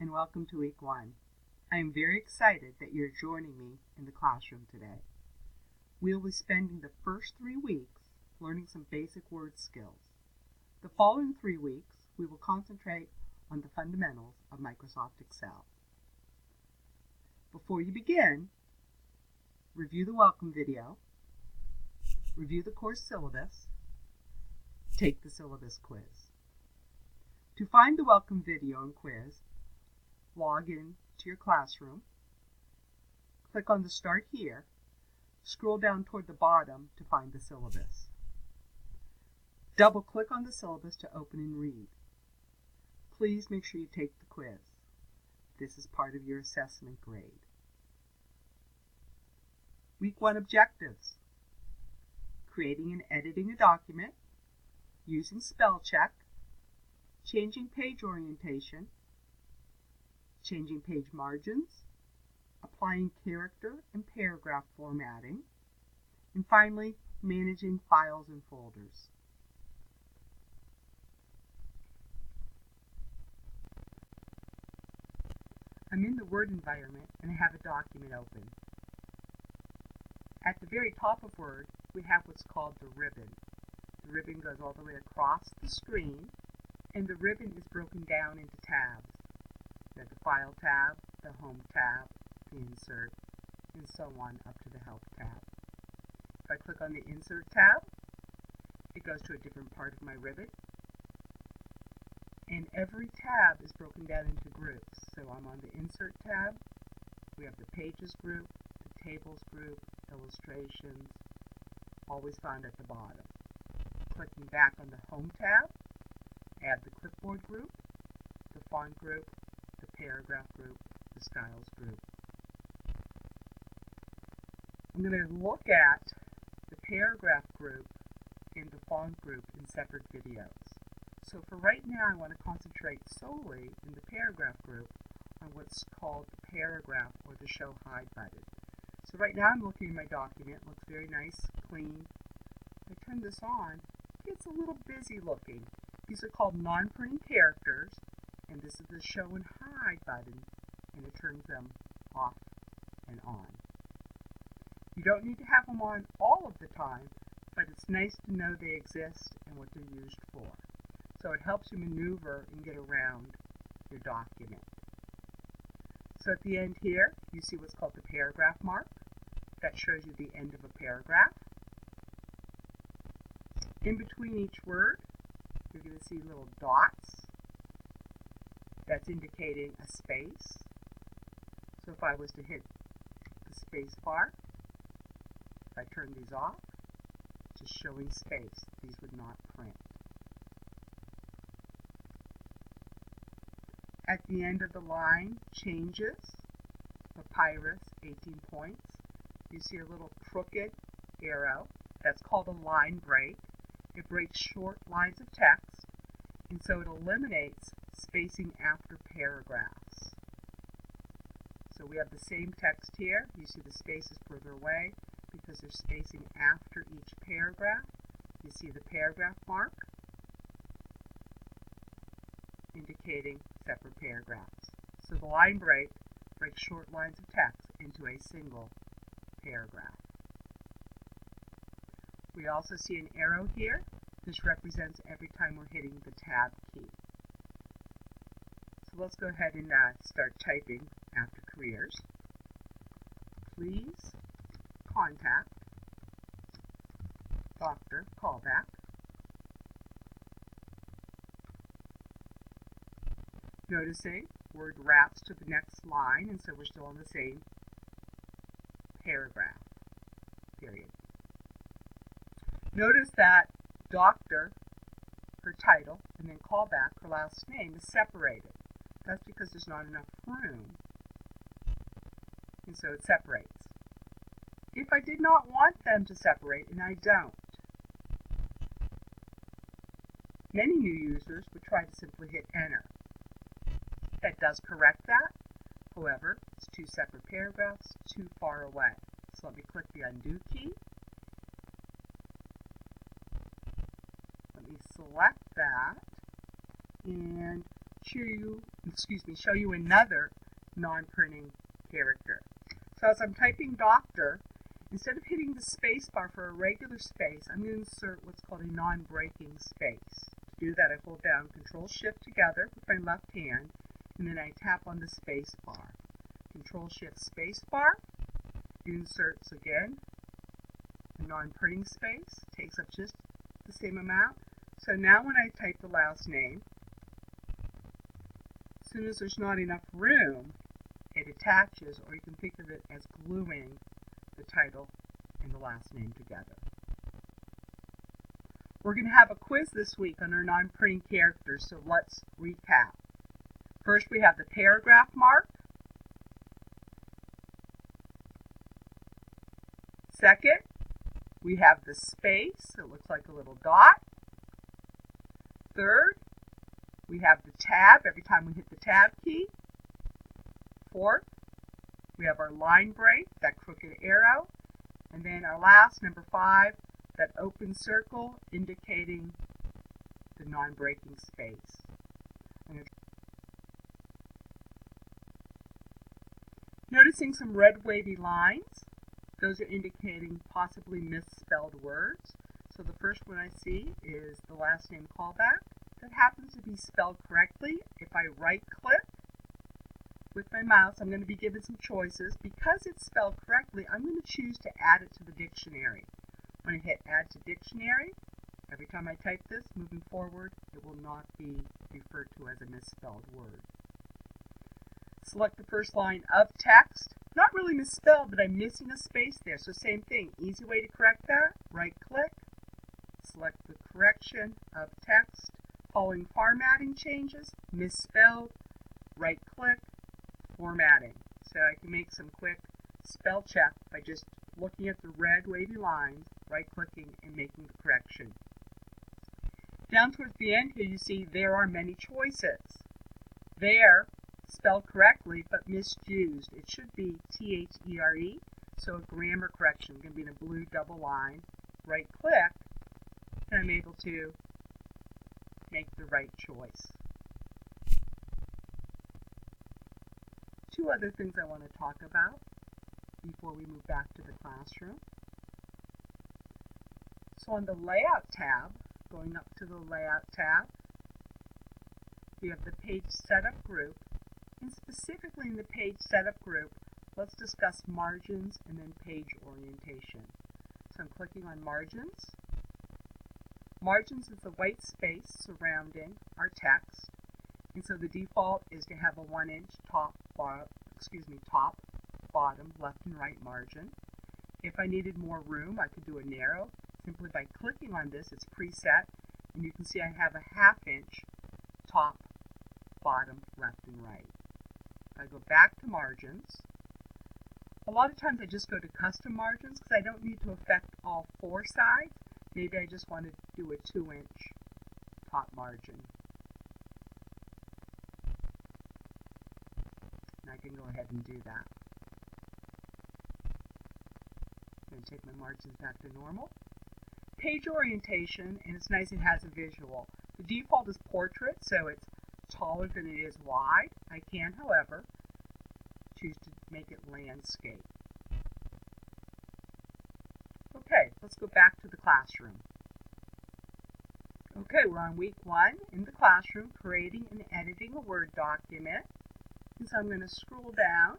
and welcome to week 1. I am very excited that you're joining me in the classroom today. We'll be spending the first 3 weeks learning some basic word skills. The following 3 weeks, we will concentrate on the fundamentals of Microsoft Excel. Before you begin, review the welcome video, review the course syllabus, take the syllabus quiz. To find the welcome video and quiz, log in to your classroom, click on the Start Here, scroll down toward the bottom to find the syllabus. Double-click on the syllabus to open and read. Please make sure you take the quiz. This is part of your assessment grade. Week 1 objectives: creating and editing a document, using spell check, changing page orientation, changing page margins, applying character and paragraph formatting, and finally, managing files and folders. I'm in the Word environment and I have a document open. At the very top of Word, we have what's called the ribbon. The ribbon goes all the way across the screen, and the ribbon is broken down into tabs. There's the File tab, the Home tab, the Insert, and so on up to the Help tab. If I click on the Insert tab, it goes to a different part of my ribbon. And every tab is broken down into groups. So I'm on the Insert tab. We have the Pages group, the Tables group, Illustrations, always found at the bottom. Clicking back on the Home tab, add the Clipboard group, the Font group, the Paragraph group, the Styles group. I'm going to look at the Paragraph group and the Font group in separate videos. So for right now, I want to concentrate solely in the Paragraph group on what's called the Paragraph or the Show Hide button. So right now I'm looking at my document. It looks very nice, clean. If I turn this on, it's a little busy looking. These are called non-printing characters, and this is the Show and Hide button, and it turns them off and on. You don't need to have them on all of the time, but it's nice to know they exist and what they're used for. So it helps you maneuver and get around your document. So at the end here, you see what's called the paragraph mark. That shows you the end of a paragraph. In between each word, you're going to see little dots. That's indicating a space. So if I was to hit the space bar, if I turn these off, just showing space. These would not print. At the end of the line, changes, papyrus, 18 points. You see a little crooked arrow. That's called a line break. It breaks short lines of text, and so it eliminates spacing after paragraphs. So we have the same text here. You see the space is further away because there's spacing after each paragraph. You see the paragraph mark indicating separate paragraphs. So the line break breaks short lines of text into a single paragraph. We also see an arrow here. This represents every time we're hitting the Tab key. So let's go ahead and start typing after careers. Please contact Dr. Callback. Noticing word wraps to the next line, and so we're still on the same paragraph, period. Notice that Doctor, her title, and then Callback, her last name, is separated. That's because there's not enough room, and so it separates. If I did not want them to separate, and I don't, many new users would try to simply hit Enter. That does correct that. However, it's 2 separate paragraphs, too far away. So let me click the Undo key. Let me select that and show you another non-printing character. So as I'm typing doctor, instead of hitting the space bar for a regular space, I'm going to insert what's called a non-breaking space. To do that, I hold down Control-Shift together with my left hand, and then I tap on the space bar. Control-Shift space bar, inserts again a non-printing space, takes up just the same amount. So now when I type the last name, as soon as there's not enough room, it attaches, or you can think of it as gluing the title and the last name together. We're going to have a quiz this week on our non-printing characters, so let's recap. First, we have the paragraph mark. Second, we have the space. It looks like a little dot. Third, we have the tab every time we hit the tab key. Fourth, we have our line break, that crooked arrow. And then our last, number 5, that open circle indicating the non-breaking space. Noticing some red wavy lines, those are indicating possibly misspelled words. So the first one I see is the last name callback. That happens to be spelled correctly. If I right-click with my mouse, I'm going to be given some choices. Because it's spelled correctly, I'm going to choose to add it to the dictionary. When I hit Add to Dictionary, every time I type this, moving forward, it will not be referred to as a misspelled word. Select the first line of text. Not really misspelled, but I'm missing a space there. So same thing, easy way to correct that. Right-click, select the correction of text. Following formatting changes, misspelled, right-click, formatting. So I can make some quick spell check by just looking at the red wavy lines, right-clicking, and making the correction. Down towards the end here, you see there are many choices. There, spelled correctly, but misused. It should be T-H-E-R-E, so a grammar correction. Going to be in a blue double line. Right-click, and I'm able to make the right choice. Two other things I want to talk about before we move back to the classroom. So on the Layout tab, going up to the Layout tab, we have the Page Setup group, and specifically in the Page Setup group, let's discuss margins and then page orientation. So I'm clicking on Margins. Margins is the white space surrounding our text, and so the default is to have a 1-inch top, bottom, left and right margin. If I needed more room, I could do a narrow. Simply by clicking on this, it's preset, and you can see I have a 1/2 inch top, bottom, left and right. If I go back to margins, a lot of times I just go to custom margins because I don't need to affect all 4 sides. Maybe I just want to do a 2-inch top margin. And I can go ahead and do that. I'm going to take my margins back to normal. Page orientation, and it's nice it has a visual. The default is portrait, so it's taller than it is wide. I can, however, choose to make it landscape. Okay, let's go back to the classroom. Okay, we're on week 1 in the classroom, creating and editing a Word document. And so I'm going to scroll down.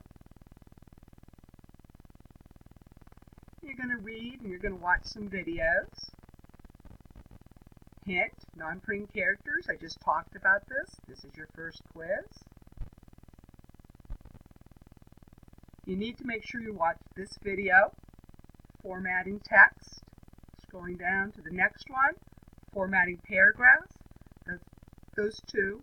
You're going to read and you're going to watch some videos. Hint, non-printing characters. I just talked about this. This is your first quiz. You need to make sure you watch this video. Formatting text. Scrolling down to the next one. Formatting paragraphs. Those two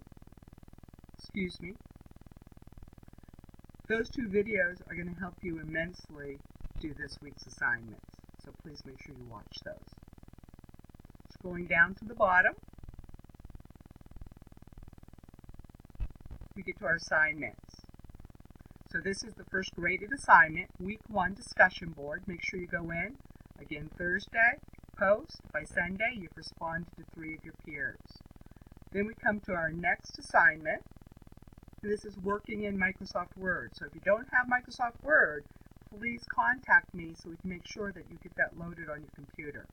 videos are going to help you immensely do this week's assignments. So please make sure you watch those. Scrolling down to the bottom, we get to our assignments. So this is the first graded assignment, week 1 discussion board. Make sure you go in, again Thursday, post. By Sunday, you've responded to 3 of your peers. Then we come to our next assignment, And this is working in Microsoft Word. So if you don't have Microsoft Word, please contact me so we can make sure that you get that loaded on your computer.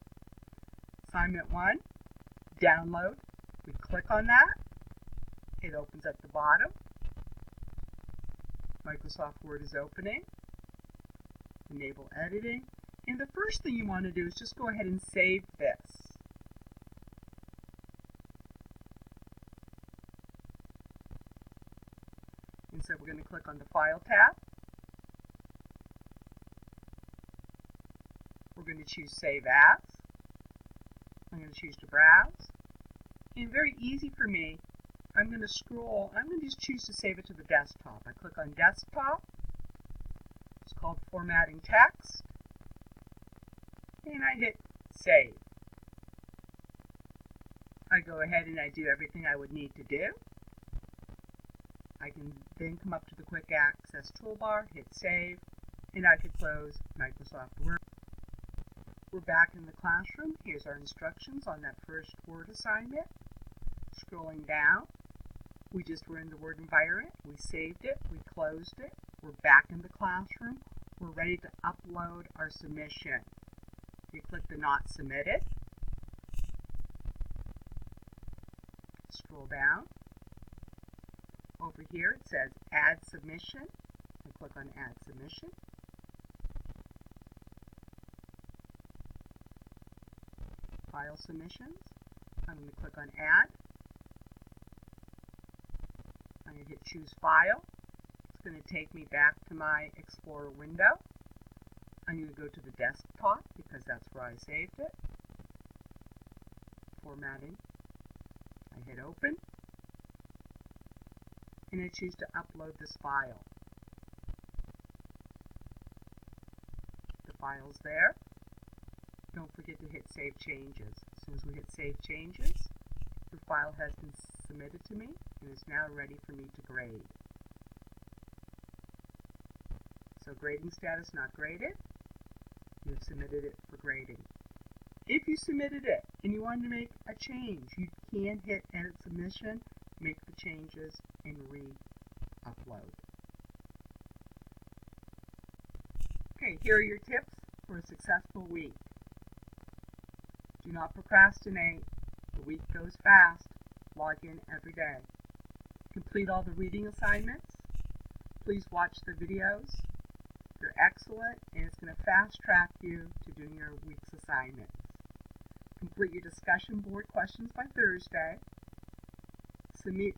Assignment 1, download. We click on that. It opens at the bottom. Microsoft Word is opening. Enable editing. And the first thing you want to do is just go ahead and save this. And so we're going to click on the File tab. We're going to choose Save As. I'm going to choose to browse. And very easy for me, I'm going to scroll. I'm going to just choose to save it to the desktop. I click on Desktop. It's called Formatting Text. And I hit Save. I go ahead and I do everything I would need to do. I can then come up to the Quick Access toolbar, hit Save, and I could close Microsoft Word. We're back in the classroom. Here's our instructions on that first Word assignment. Scrolling down, we just were in the Word environment. We saved it. We closed it. We're back in the classroom. We're ready to upload our submission. You click the Not Submitted. Scroll down. Over here it says Add Submission. I click on Add Submission. File Submissions. I'm going to click on Add. I'm going to hit Choose File. It's going to take me back to my Explorer window. I'm going to go to the desktop because that's where I saved it. Formatting. I hit Open. And I choose to upload this file. The file's there. Don't forget to hit Save Changes. As soon as we hit Save Changes, the file has been submitted to me and is now ready for me to grade. So grading status not graded. You have submitted it for grading. If you submitted it and you wanted to make a change, you can hit Edit Submission, make the changes, and re-upload. Okay, here are your tips for a successful week. Do not procrastinate. The week goes fast. Log in every day. Complete all the reading assignments. Please watch the videos. They're excellent, and it's going to fast track you to doing your week's assignments. Complete your discussion board questions by Thursday. Submit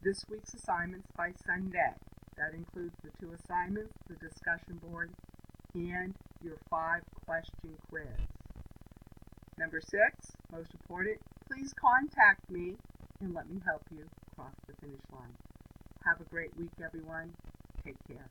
this week's assignments by Sunday. That includes the 2 assignments, the discussion board, and your 5-question quiz. Number 6, most important, please contact me and let me help you cross the finish line. Have a great week, everyone. Take care.